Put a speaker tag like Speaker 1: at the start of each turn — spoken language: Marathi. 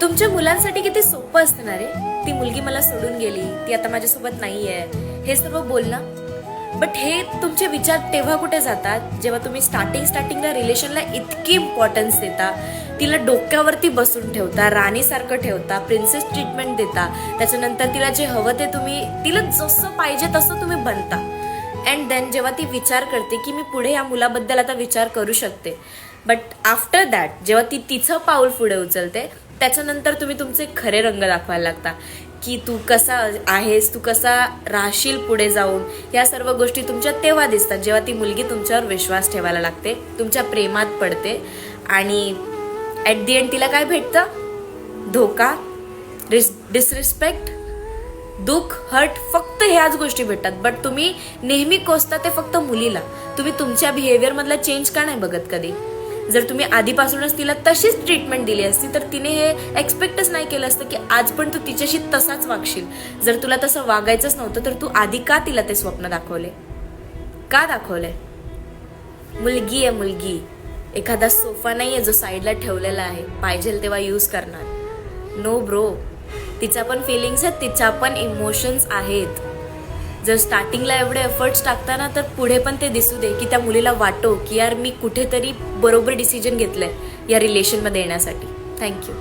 Speaker 1: तुमच्या मुलांसाठी किती सोपं असतं ना रे, ती मुलगी मला सोडून गेली, ती आता माझ्यासोबत नाहीये, हे सर्व बोलणं. बट हे तुमचे विचार तेव्हा कुठे जातात जेव्हा तुम्ही स्टार्टिंगला रिलेशनला इतकी इम्पॉर्टन्स देता, तिला डोक्यावरती बसून ठेवता, राणीसारखं ठेवता, प्रिन्सेस ट्रीटमेंट देता. त्याच्यानंतर तिला जे हवं ते तुम्ही, तिला जसं पाहिजे तसं तुम्ही बनता. अँड देन जेव्हा ती विचार करते की मी पुढे या मुलाबद्दल आता विचार करू शकते, बट आफ्टर दॅट जेव्हा ती तिचं पाऊल पुढे उचलते, त्याच्यानंतर तुम्ही तुमचे खरे रंग दाखवायला लागता की तू कसा आहेस, तू कसा राहशील पुढे जाऊन. या सर्व गोष्टी तुमच्या तेव्हा दिसतात जेव्हा ती मुलगी तुमच्यावर विश्वास ठेवायला लागते, तुमच्या प्रेमात पडते. आणि ॲट दी एंड तिला काय भेटतं? धोका, डिसरिस्पेक्ट, दुःख, हर्ट, फक्त ह्याच गोष्टी भेटतात. बट तुम्ही नेहमी कोसता ते फक्त मुलीला. तुम्ही तुमच्या बिहेवियर मधला चेंज का नाही बघत कधी? जर तुम्ही आधीपासूनच तिला तशीच ट्रीटमेंट दिली असती तर तिने हे एक्सपेक्टच नाही केलं असतं की आज पण तू तिच्याशी तसाच वागशील. जर तुला तसं वागायचंच नव्हतं तर तू आधी का तिला ते स्वप्न दाखवले? का दाखवले? मुलगी आहे मुलगी, एखादा सोफा नाहीये जो साईडला ठेवलेला आहे, पाहिजे तेव्हा यूज करणार. नो ब्रो, तिच्या पण फिलिंग्स आहेत, तिच्या पण इमोशन्स आहेत. जर स्टार्टिंगला एवढे एफर्ट्स टाकताना तर पुढे पण ते दिसू दे की त्या मुलीला वाटो की यार मी कुठेतरी बरोबर डिसिजन घेतलंय या रिलेशनमध्ये येण्यासाठी. थँक्यू.